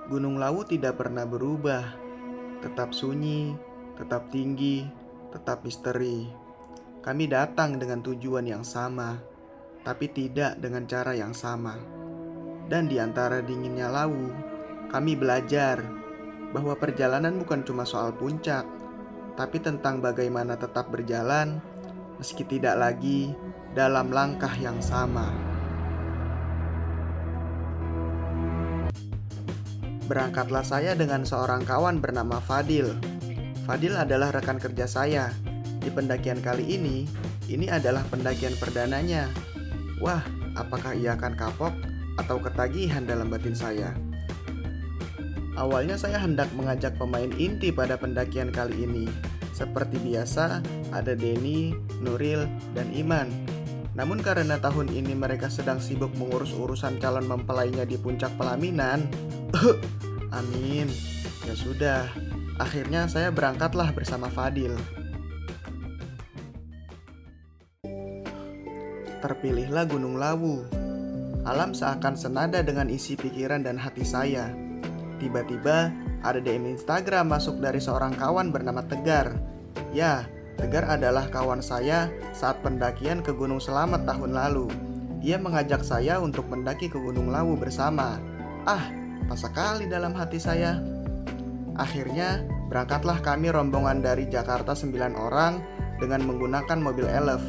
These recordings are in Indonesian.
Gunung Lawu tidak pernah berubah, tetap sunyi, tetap tinggi, tetap misteri. Kami datang dengan tujuan yang sama, tapi tidak dengan cara yang sama. Dan di antara dinginnya Lawu, kami belajar bahwa perjalanan bukan cuma soal puncak, tapi tentang bagaimana tetap berjalan meski tidak lagi dalam langkah yang sama. Berangkatlah saya dengan seorang kawan bernama Fadil. Fadil adalah rekan kerja saya. Di pendakian kali ini adalah pendakian perdananya. Wah, apakah ia akan kapok atau ketagihan dalam batin saya? Awalnya saya hendak mengajak pemain inti pada pendakian kali ini. Seperti biasa, ada Denny, Nuril, dan Iman. Namun karena tahun ini mereka sedang sibuk mengurus urusan calon mempelainya di puncak pelaminan, amin. Ya sudah, akhirnya saya berangkatlah bersama Fadil. Terpilihlah Gunung Lawu. Alam seakan senada dengan isi pikiran dan hati saya. Tiba-tiba ada DM Instagram masuk dari seorang kawan bernama Tegar. Ya, Tegar adalah kawan saya saat pendakian ke Gunung Selamet tahun lalu. Ia mengajak saya untuk mendaki ke Gunung Lawu bersama. Pas sekali dalam hati saya. Akhirnya berangkatlah kami rombongan dari Jakarta 9 orang dengan menggunakan mobil Elf.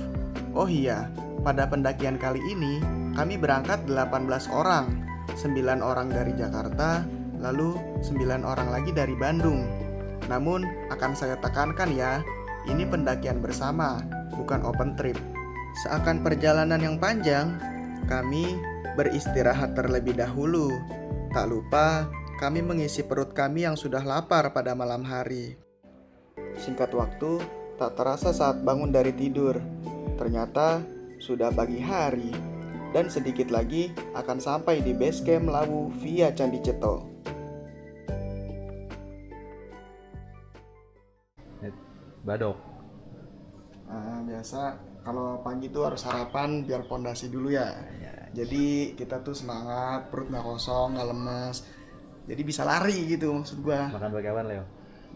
Oh iya, pada pendakian kali ini kami berangkat 18 orang. 9 orang dari Jakarta, lalu 9 orang lagi dari Bandung. Namun akan saya tekankan ya, ini pendakian bersama, bukan open trip. Seakan perjalanan yang panjang, kami beristirahat terlebih dahulu. Tak lupa, kami mengisi perut kami yang sudah lapar pada malam hari. Singkat waktu, tak terasa saat bangun dari tidur. Ternyata sudah pagi hari, dan sedikit lagi akan sampai di base camp Lawu via Candi Ceto. Badok. Biasa kalau pagi tuh harus sarapan biar pondasi dulu ya. Jadi kita tuh semangat, perut nggak kosong, nggak lemes. Jadi bisa lari gitu maksud gua. Makan pakai apa, Leo?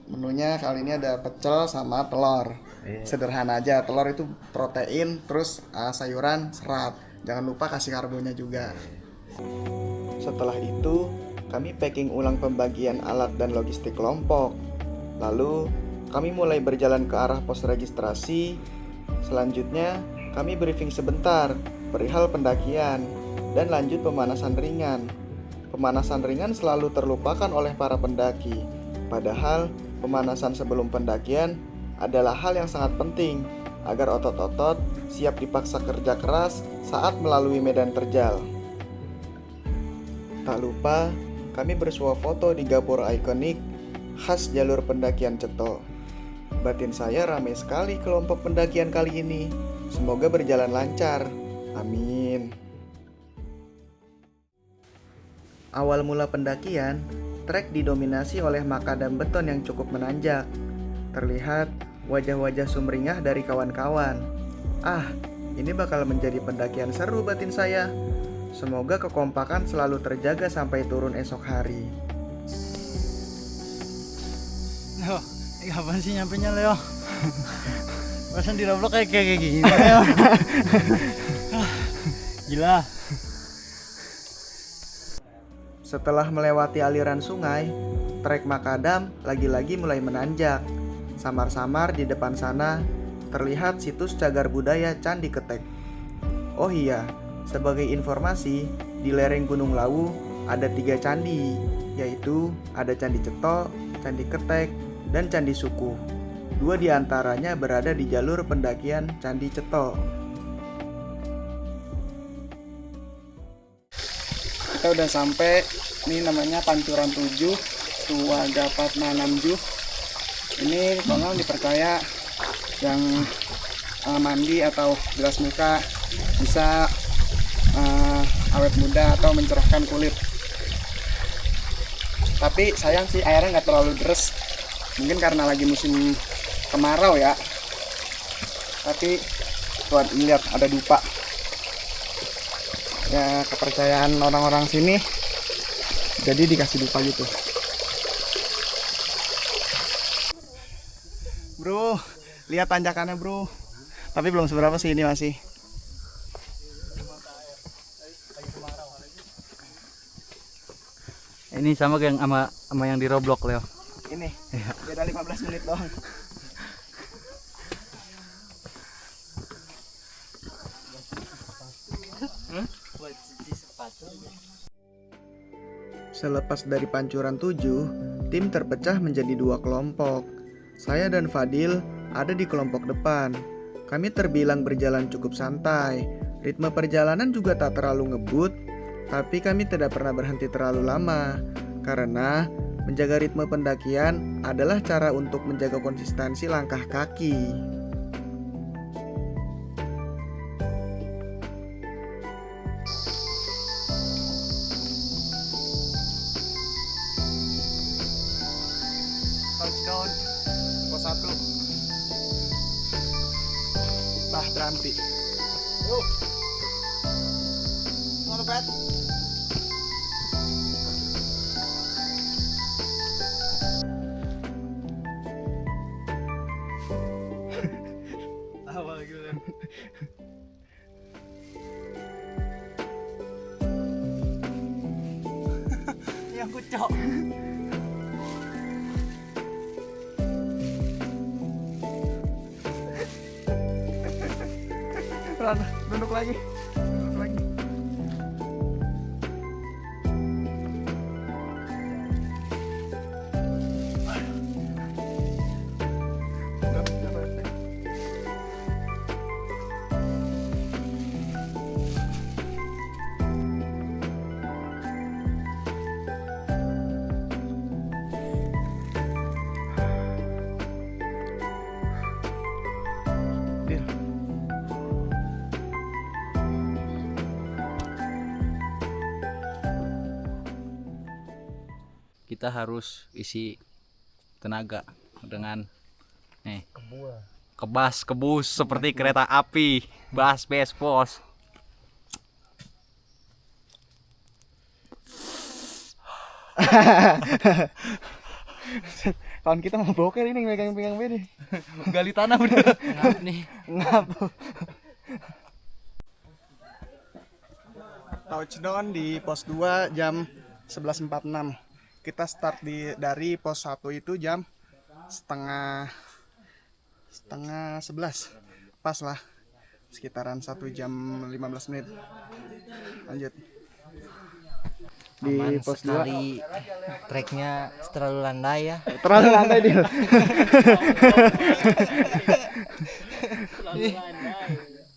Menunya kali ini ada pecel sama telur. Sederhana aja, telur itu protein, terus sayuran serat. Jangan lupa kasih karbonya juga. Setelah itu, kami packing ulang pembagian alat dan logistik kelompok. Lalu, kami mulai berjalan ke arah pos registrasi. Selanjutnya, kami briefing sebentar perihal pendakian dan lanjut pemanasan ringan. Pemanasan ringan selalu terlupakan oleh para pendaki. Padahal, pemanasan sebelum pendakian adalah hal yang sangat penting agar otot-otot siap dipaksa kerja keras saat melalui medan terjal. Tak lupa, kami bersuah foto di gapura ikonik khas jalur pendakian Ceto. Batin saya ramai sekali kelompok pendakian kali ini. Semoga berjalan lancar. Amin. Awal mula pendakian, trek didominasi oleh makadam beton yang cukup menanjak. Terlihat wajah-wajah sumringah dari kawan-kawan. Ini bakal menjadi pendakian seru batin saya. Semoga kekompakan selalu terjaga sampai turun esok hari. Leo, kapan sih nyampenya Leo? Barusan di Roblox kayak gini Leo. Gila. Setelah melewati aliran sungai, trek makadam lagi-lagi mulai menanjak. Samar-samar di depan sana terlihat situs cagar budaya Candi Ketek. Oh iya, sebagai informasi, di lereng Gunung Lawu ada 3 candi, yaitu ada Candi Ceto, Candi Ketek, dan Candi Sukuh. 2 diantaranya berada di jalur pendakian Candi Ceto. Kita udah sampai, ini namanya Pancuran 7, Tua Gapat Manamju. Ini konon dipercaya yang mandi atau bilas muka bisa awet muda atau mencerahkan kulit. Tapi sayang sih airnya nggak terlalu deras, mungkin karena lagi musim kemarau ya. Tapi tuh lihat ada dupa. Ya kepercayaan orang-orang sini Jadi dikasih dupa gitu. Bro, lihat tanjakannya bro. Tapi belum seberapa sih, ini masih. Ini sama kayak sama yang di Roblox, Leo. Ini beda 15 menit doang. Selepas dari pancuran 7, tim terpecah menjadi 2 kelompok. Saya dan Fadil ada di kelompok depan. Kami terbilang berjalan cukup santai. Ritme perjalanan juga tak terlalu ngebut, tapi kami tidak pernah berhenti terlalu lama. Karena menjaga ritme pendakian adalah cara untuk menjaga konsistensi langkah kaki. Touchdown pos 1. Bah berhenti. Yuk. Not bad. Awal gitu. Yang kucok. Duduk lagi. Duduk lagi. Kita harus isi tenaga dengan kebus seperti kereta api, bas bespos. Kawan kita mau boker ini megang-megang bede. Gali tanah udah. Ngap nih. Ngap. Touchdown di pos 2 jam 11.46. Kita start dari pos 1 itu jam setengah 11. Pas lah. Sekitaran 1 jam 15 menit. Lanjut. Di Aman pos 2 sekali treknya terlalu landai ya. terlalu landai dia.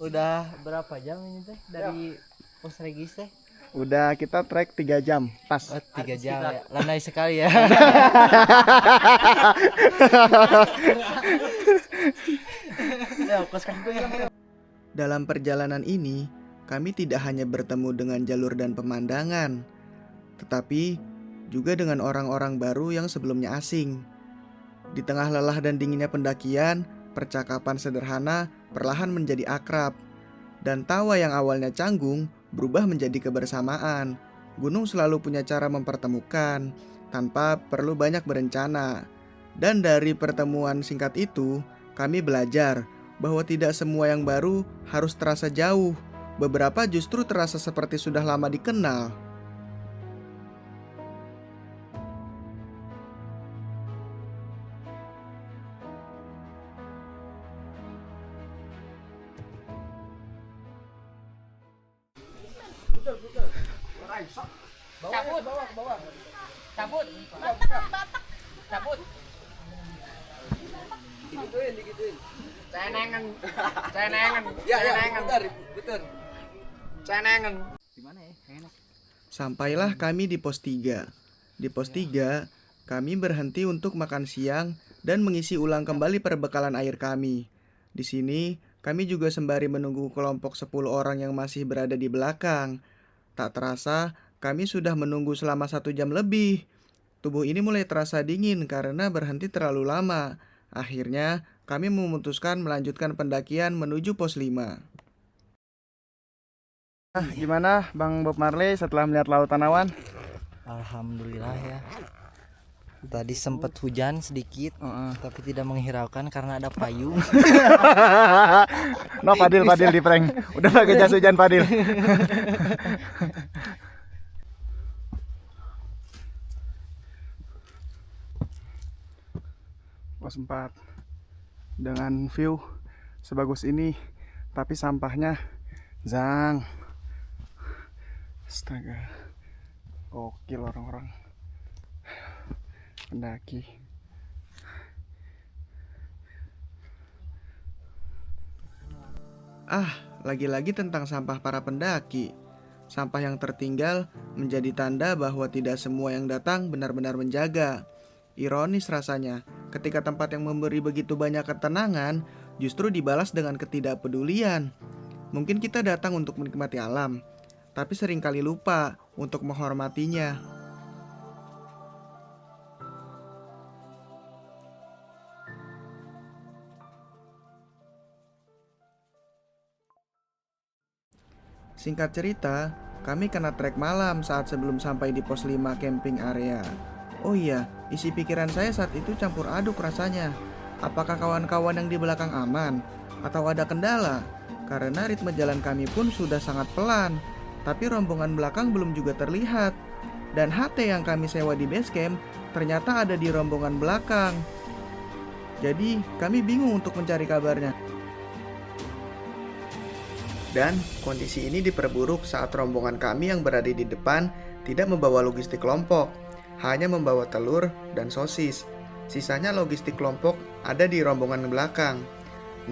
Udah berapa jam ini teh dari pos regis teh? Udah kita trek 3 jam. Pas. Oh, 3 jam ya. Landai sekali ya. Dalam perjalanan ini, kami tidak hanya bertemu dengan jalur dan pemandangan, tetapi juga dengan orang-orang baru yang sebelumnya asing. Di tengah lelah dan dinginnya pendakian, percakapan sederhana perlahan menjadi akrab, dan tawa yang awalnya canggung berubah menjadi kebersamaan. Gunung selalu punya cara mempertemukan tanpa perlu banyak berencana. Dan dari pertemuan singkat itu, kami belajar bahwa tidak semua yang baru harus terasa jauh. Beberapa justru terasa seperti sudah lama dikenal. Sampailah kami di pos 3. Di pos 3, kami berhenti untuk makan siang dan mengisi ulang kembali perbekalan air kami. Di sini, kami juga sembari menunggu kelompok 10 orang yang masih berada di belakang. Tak terasa, kami sudah menunggu selama 1 jam lebih. Tubuh ini mulai terasa dingin karena berhenti terlalu lama. Akhirnya, kami memutuskan melanjutkan pendakian menuju pos 5. Gimana Bang Bob Marley setelah melihat lautan awan? Alhamdulillah ya. Tadi sempat hujan sedikit, tapi tidak menghiraukan karena ada payung. No, Fadil di prank. Udah pakai jas hujan Fadil. Pos 4 dengan view sebagus ini, tapi sampahnya zang. Astaga, gokil orang-orang pendaki. Lagi-lagi tentang sampah para pendaki. Sampah yang tertinggal menjadi tanda bahwa tidak semua yang datang benar-benar menjaga. Ironis rasanya, ketika tempat yang memberi begitu banyak ketenangan justru dibalas dengan ketidakpedulian. Mungkin kita datang untuk menikmati alam, tapi seringkali lupa untuk menghormatinya. Singkat cerita, kami kena trek malam saat sebelum sampai di pos 5 camping area. Oh iya, isi pikiran saya saat itu campur aduk rasanya. Apakah kawan-kawan yang di belakang aman? Atau ada kendala? Karena ritme jalan kami pun sudah sangat pelan, tapi rombongan belakang belum juga terlihat. Dan HT yang kami sewa di base camp ternyata ada di rombongan belakang. Jadi kami bingung untuk mencari kabarnya. Dan kondisi ini diperburuk saat rombongan kami yang berada di depan tidak membawa logistik kelompok, hanya membawa telur dan sosis. Sisanya logistik kelompok ada di rombongan belakang.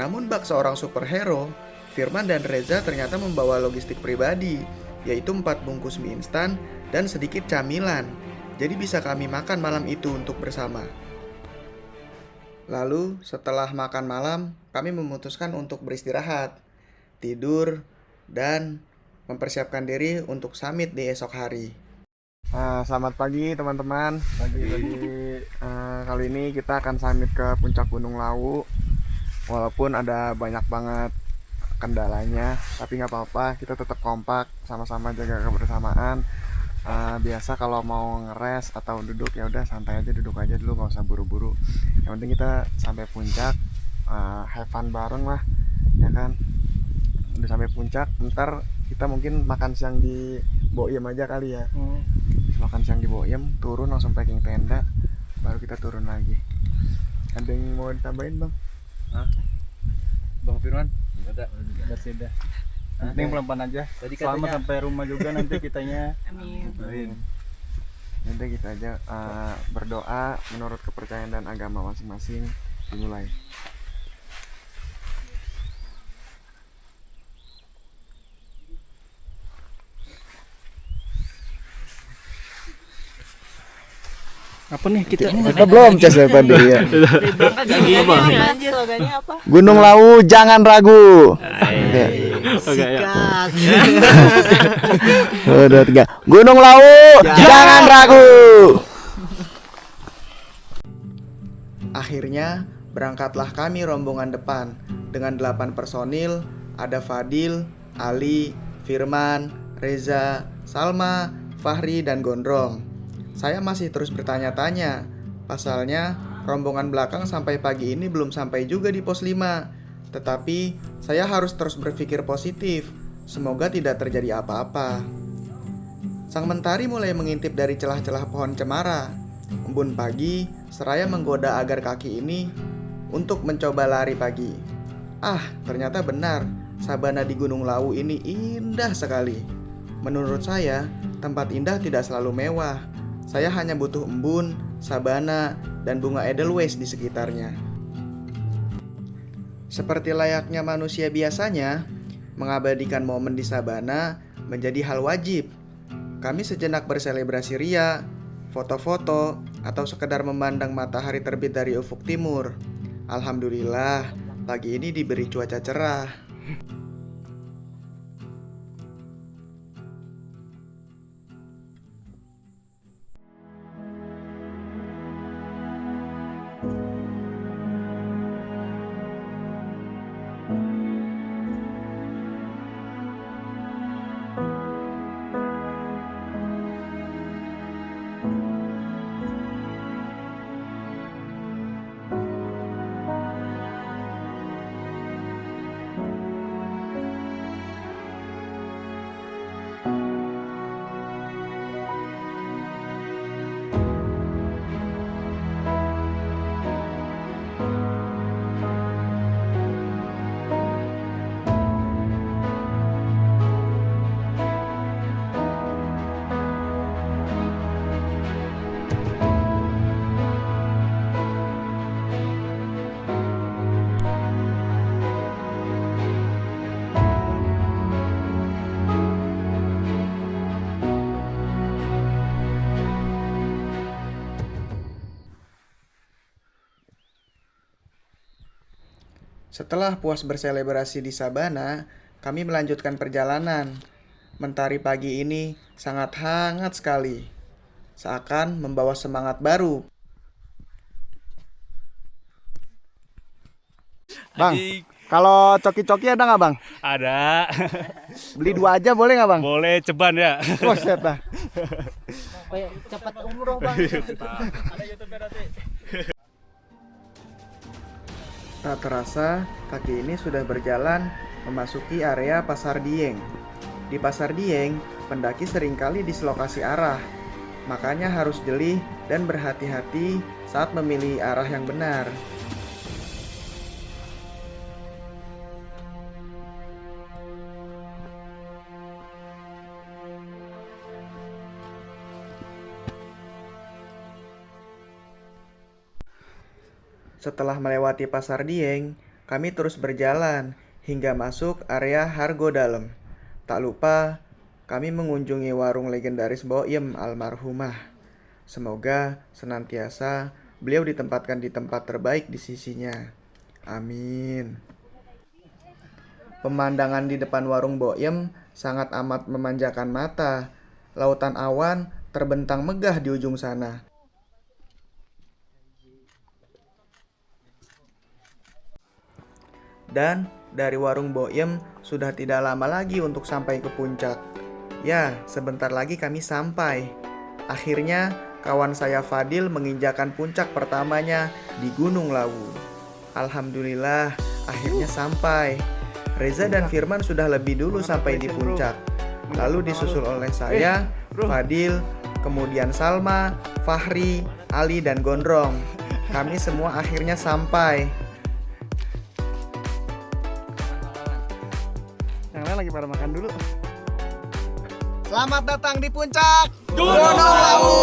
Namun bak seorang superhero, Firman dan Reza ternyata membawa logistik pribadi, yaitu 4 bungkus mie instan dan sedikit camilan. Jadi bisa kami makan malam itu untuk bersama. Lalu setelah makan malam, kami memutuskan untuk beristirahat, tidur, dan mempersiapkan diri untuk summit di esok hari. Selamat pagi teman-teman. Kali ini kita akan summit ke puncak Gunung Lawu. Walaupun ada banyak banget kendalanya, tapi nggak apa-apa, kita tetap kompak, sama-sama jaga kebersamaan. Biasa kalau mau ngeres atau duduk ya udah santai aja, duduk aja dulu, nggak usah buru-buru. Yang penting kita sampai puncak, have fun bareng lah, ya kan. Udah sampai puncak, ntar kita mungkin makan siang di Boyem aja kali ya. Makan siang di Boyem, turun langsung packing tenda, baru kita turun lagi. Ada yang mau ditambahin bang? Bang Firman? Ada. Sudah. Yang pelan-pelan aja. Tadi Selamat katanya sampai rumah juga nanti kitanya. Amin. Nanti kita aja berdoa menurut kepercayaan dan agama masing-masing, dimulai. Apa nih kita? Kita belum cas ya tadi ya. Slogannya apa? Gunung Lawu jangan ragu. Sikat. Udah 3. Gunung Lawu jangan ragu. Akhirnya berangkatlah kami rombongan depan dengan 8 personil. Ada Fadil, Ali, Firman, Reza, Salma, Fahri, dan Gondrong. Saya masih terus bertanya-tanya, pasalnya rombongan belakang sampai pagi ini belum sampai juga di pos 5. Tetapi saya harus terus berpikir positif, semoga tidak terjadi apa-apa. Sang mentari mulai mengintip dari celah-celah pohon cemara. Embun pagi, seraya menggoda agar kaki ini untuk mencoba lari pagi. Ternyata benar, sabana di Gunung Lawu ini indah sekali. Menurut saya, tempat indah tidak selalu mewah. Saya hanya butuh embun, sabana, dan bunga edelweiss di sekitarnya. Seperti layaknya manusia biasanya, mengabadikan momen di sabana menjadi hal wajib. Kami sejenak berselebrasi ria, foto-foto, atau sekedar memandang matahari terbit dari ufuk timur. Alhamdulillah, pagi ini diberi cuaca cerah. Setelah puas berselebrasi di sabana, kami melanjutkan perjalanan. Mentari pagi ini sangat hangat sekali, seakan membawa semangat baru. Bang, kalau coki-coki ada nggak bang? Ada. Beli 2 aja boleh nggak bang? Boleh ceban ya. Buset dah. Cepat umroh bang. Tak terasa, kaki ini sudah berjalan memasuki area Pasar Dieng. Di Pasar Dieng, pendaki seringkali dislokasi arah. Makanya harus jeli dan berhati-hati saat memilih arah yang benar. Setelah melewati Pasar Dieng, kami terus berjalan hingga masuk area Hargo Dalem. Tak lupa, kami mengunjungi warung legendaris Boyem almarhumah. Semoga senantiasa beliau ditempatkan di tempat terbaik di sisinya. Amin. Pemandangan di depan warung Boyem sangat amat memanjakan mata. Lautan awan terbentang megah di ujung sana. Dan dari warung Boyem sudah tidak lama lagi untuk sampai ke puncak. Ya, sebentar lagi kami sampai. Akhirnya, kawan saya Fadil menginjakan puncak pertamanya di Gunung Lawu. Alhamdulillah, akhirnya sampai. Reza dan Firman sudah lebih dulu sampai di puncak. Lalu disusul oleh saya, Fadil, kemudian Salma, Fahri, Ali, dan Gondrong. Kami semua akhirnya sampai. Lagi pada makan dulu. Selamat datang di puncak Gunung Lawu.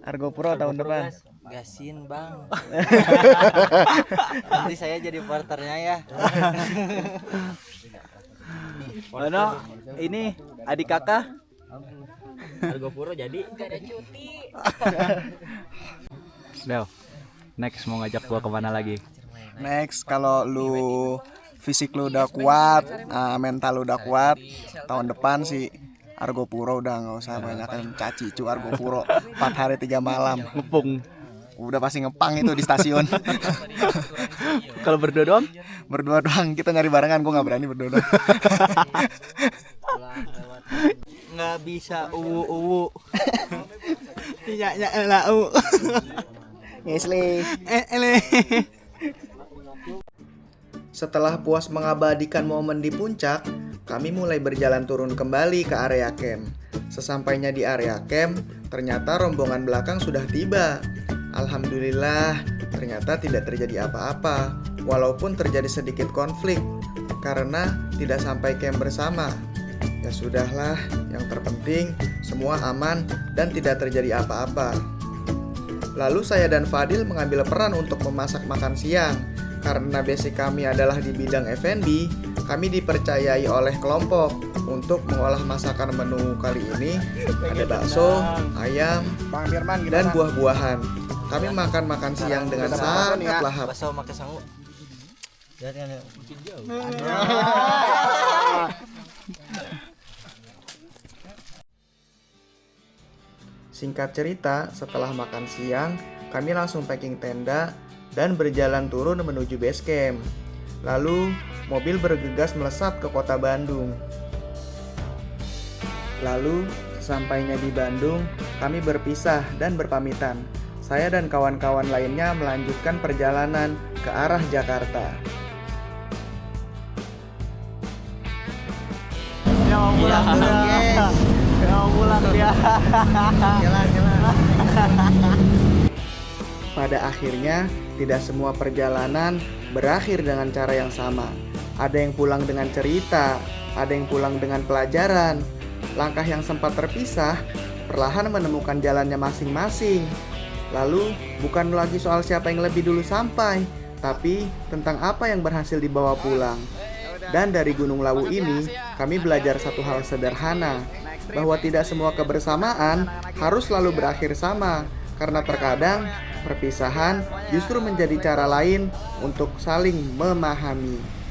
Argopuro tahun depan. Gasin bang. Nanti saya jadi partnernya ya. Mana? Ini adik kakak. Argopuro jadi. Gak ada cuti. Del, next mau ngajak gua kemana lagi? Next, kalau lu fisik lu udah kuat, mental lu udah kuat, tahun depan sih Argopuro udah nggak usah banyak caci cu Argopuro 4 hari 3 malam. Ngepung. Udah pasti ngepang itu di stasiun. Kalau berdua doang? Berdua doang, kita nyari barengan, gua nggak berani berdua doang. Nggak bisa uwu. Tidak lau. Ngesli. Setelah puas mengabadikan momen di puncak, kami mulai berjalan turun kembali ke area camp. Sesampainya di area camp, ternyata rombongan belakang sudah tiba. Alhamdulillah, ternyata tidak terjadi apa-apa, walaupun terjadi sedikit konflik karena tidak sampai camp bersama. Ya sudahlah, yang terpenting semua aman dan tidak terjadi apa-apa. Lalu saya dan Fadil mengambil peran untuk memasak makan siang. Karena basic kami adalah di bidang F&B, kami dipercayai oleh kelompok untuk mengolah masakan menu kali ini. Ada bakso, ayam, dan buah-buahan. Kami makan siang dengan sangat lahap. Bakso pakai sangu. Lihat kan ya. Singkat cerita, setelah makan siang, kami langsung packing tenda dan berjalan turun menuju base camp. Lalu, mobil bergegas melesat ke kota Bandung. Lalu, sesampainya di Bandung, kami berpisah dan berpamitan. Saya dan kawan-kawan lainnya melanjutkan perjalanan ke arah Jakarta. Ya mau pulang dia. Ya mau pulang dia. Pada akhirnya, tidak semua perjalanan berakhir dengan cara yang sama. Ada yang pulang dengan cerita, ada yang pulang dengan pelajaran. Langkah yang sempat terpisah, perlahan menemukan jalannya masing-masing. Lalu, bukan lagi soal siapa yang lebih dulu sampai, tapi tentang apa yang berhasil dibawa pulang. Dan dari Gunung Lawu ini, kami belajar satu hal sederhana, bahwa tidak semua kebersamaan harus selalu berakhir sama, karena terkadang perpisahan justru menjadi cara lain untuk saling memahami.